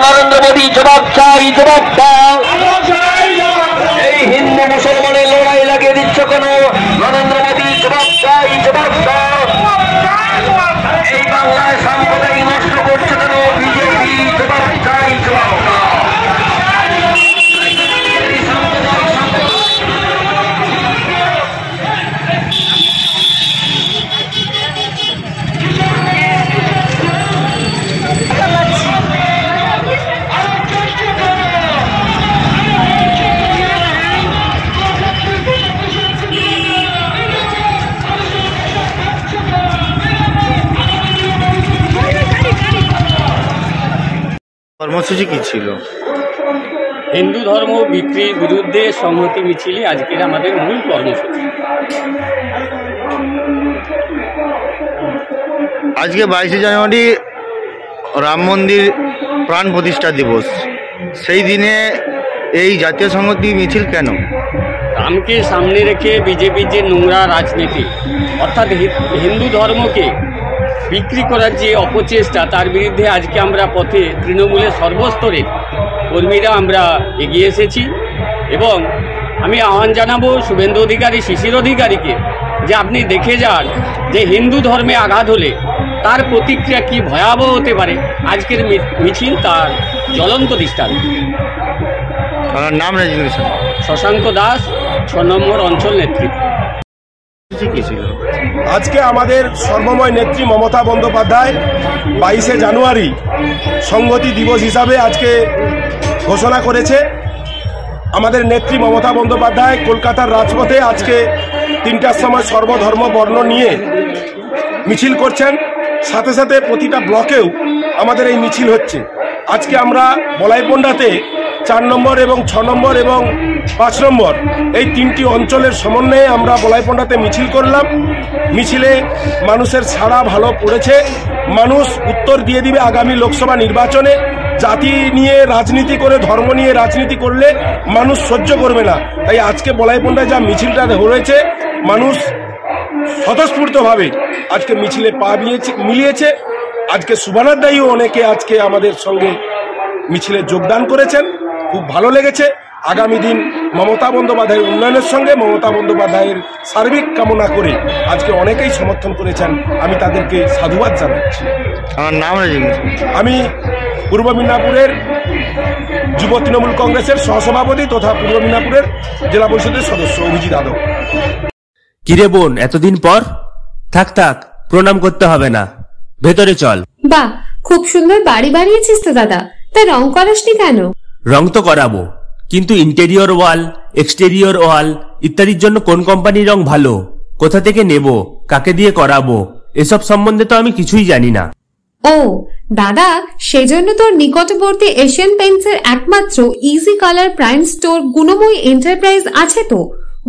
नरेंद्र मोदी जवाब चाई जवाब दाओ हिंदू मुसलमान लड़ाई लगे दिच्छो केन नरेंद्र मोदी जवाब चाई जवाब दाओ बांग्लाय साम्प्रदायिक नष्ट करछे केन बीजेपी जवाब चाई जवाब दाओ কর্মসূচি কি ছিল? হিন্দু ধর্ম বিক্রির বিরুদ্ধে সংহতি মিছিলে আজকের আমাদের মূল কর্মসূচি। আজকে 22শে জানুয়ারি রাম মন্দির প্রাণ প্রতিষ্ঠা দিবস, সেই দিনে এই জাতীয় সংহতি মিছিল কেন? রামকে সামনে রেখে বিজেপির যে নোংরা রাজনীতি, অর্থাৎ হিন্দু ধর্মকে বিক্রি করার যে অপচেষ্টা, তার বিরুদ্ধে আজকে আমরা পথে তৃণমূলের সর্বস্তরের কর্মীরা আমরা এগিয়ে এসেছি। এবং আমি আহ্বান জানাবো শুভেন্দু অধিকারী, শিশির অধিকারীকে, যে আপনি দেখে যান যে হিন্দু ধর্মে আঘাত হলে তার প্রতিক্রিয়া কি ভয়াবহ হতে পারে। আজকের মিছিল তার জ্বলন্ত দৃষ্টান্ত। আমার নাম রেজিগনেশন শশাঙ্ক দাস, 6 নম্বর অঞ্চল নেতৃত্ব। আজকে আমাদের সর্বময় নেত্রী মমতা বন্দ্যোপাধ্যায় 22শে জানুয়ারি সংহতি দিবস হিসাবে আজকে ঘোষণা করেছে। আমাদের নেত্রী মমতা বন্দ্যোপাধ্যায় কলকাতার রাজপথে আজকে 3টার সময় সর্বধর্ম বর্ণ নিয়ে মিছিল করছেন। সাথে সাথে প্রতিটা ব্লকেও আমাদের এই মিছিল হচ্ছে। আজকে আমরা বলাইপন্ডাতে 4 নম্বর এবং 6 নম্বর এবং 5 নম্বর এই 3টি অঞ্চলের সমন্বয়ে আমরা বলাইপন্ডাতে মিছিল করলাম। মিছিলে মানুষের সাড়া ভালো পড়েছে। মানুষ উত্তর দিয়ে দিবে আগামী লোকসভা নির্বাচনে। জাতি নিয়ে রাজনীতি করে, ধর্ম নিয়ে রাজনীতি করলে মানুষ সহ্য করবে না। তাই আজকে বলাইপন্ডায় যা মিছিলটা হয়েছে, মানুষ স্বতঃস্ফূর্তভাবে আজকে মিছিলে পা মিলিয়েছে। আজকে সুবর্ণা দাইও অনেকে আজকে আমাদের সঙ্গে মিছিলে যোগদান করেছেন, খুব ভালো লেগেছে। আগামী দিন মমতা বন্দ্যোপাধ্যায়ের উন্নয়নের সঙ্গে মমতা বন্দ্যোপাধ্যায়ের সার্বিক কামনা করে আজকে অনেকেই সমর্থন করেছেন, আমি তাদেরকে সাধুবাদ জানাচ্ছি। আমার নাম আমি পূর্ব মিদনাপুরের যুব তৃণমূল কংগ্রেসের সহসভাপতি তথা পূর্ব মিদনাপুরের জেলা পরিষদের সদস্য অভিজিৎ যাদব। কিরে বোন, এতদিন পর? থাক থাক, প্রণাম করতে হবে না, ভেতরে চল। বাহ, খুব সুন্দর বাড়ি বানিয়েছিস তো দাদা, তা রং করাসনি কেন? রং তো করাবো, কিন্তু ইন্টেরিয়র ওয়াল, এক্সটেরিয়র ওয়াল ইত্যাদির জন্য কোন কোম্পানির রং ভালো, কোথা থেকে নেব, কাকে দিয়ে করাবো, এসব সম্বন্ধে তো আমি কিছুই জানি না। ও দাদা, সেজন্য তোর নিকটবর্তী এশিয়ান পেইন্টসের একমাত্র easy colour prime store Gunamoyee enterprise আছে তো।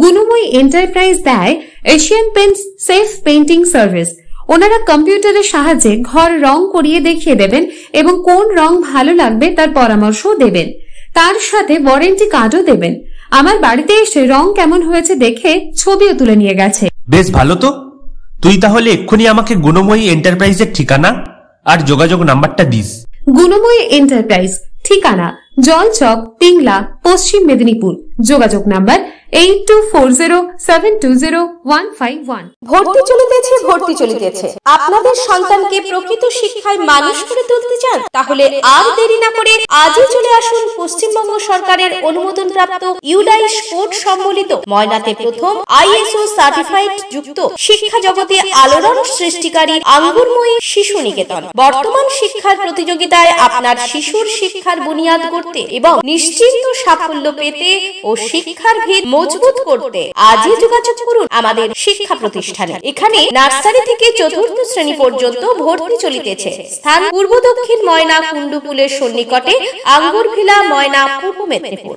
গুণময়ী এন্টারপ্রাইজ দেয় Asian Paints safe painting service. ওনারা কম্পিউটারের সাহায্যে ঘর রং করিয়ে দেখিয়ে দেবেন এবং কোন রং ভালো লাগবে তার পরামর্শও দেবেন। তার সাথে ওয়ারেন্টি কার্ডও দেবেন। আমার বাড়িতে এসে রং কেমন হয়েছে দেখে ছবিও তুলে নিয়ে গেছে। বেশ ভালো তো। তুই তাহলে এক্ষুনি আমাকে গুণময়ী এন্টারপ্রাইজের ঠিকানা আর যোগাযোগ নাম্বারটা দিস। গুণময়ী এন্টারপ্রাইজ, ঠিকানা জলচক, পিংলা, পশ্চিম মেদিনীপুর। যোগাযোগ নাম্বার 8240720151। ভর্তি চলিতেছে। আপনাদের সন্তানকে প্রকৃত শিক্ষায় মানুষ করে তুলতে চান? তাহলে আর দেরি না করে আজই চলে আসুন পশ্চিমবঙ্গ সরকারের অনুমোদনপ্রাপ্ত ইউডাইস কোড সম্বলিত ময়নাতে প্রথম ISO সার্টিফাইড যুক্ত শিক্ষা জগতে আলোড়ন সৃষ্টিকারী আঙ্গুরময়ী শিশু নিকেতন। বর্তমান শিক্ষার প্রতিযোগিতায় আপনার শিশুর শিক্ষার বুনিয়াদ করতে এবং নিশ্চিন্ত সাফল্য পেতে ও শিক্ষার ভিত মজবুত করতে আজই যোগাযোগ করুন আমাদের শিক্ষা প্রতিষ্ঠানে। এখানে নার্সারি থেকে চতুর্থ শ্রেণী পর্যন্ত ভর্তি চলিতেছে। স্থান পূর্ব দক্ষিণ ময়না কুণ্ডুপুলের সন্নিকটে, আঙ্গুরভিলা, ময়না, পূর্ব মেদিনীপুর।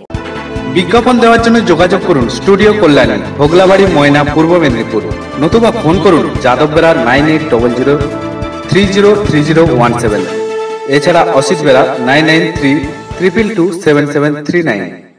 বিজ্ঞাপন দেওয়ার জন্য যোগাযোগ করুন স্টুডিও কল্যাণী, ভোগলাবাড়ি, ময়না, পূর্ব মেদিনীপুর। নতুবা ফোন করুন যাদববেড়া 9800303017। এছাড়া অসিত বেড়া 9932227739।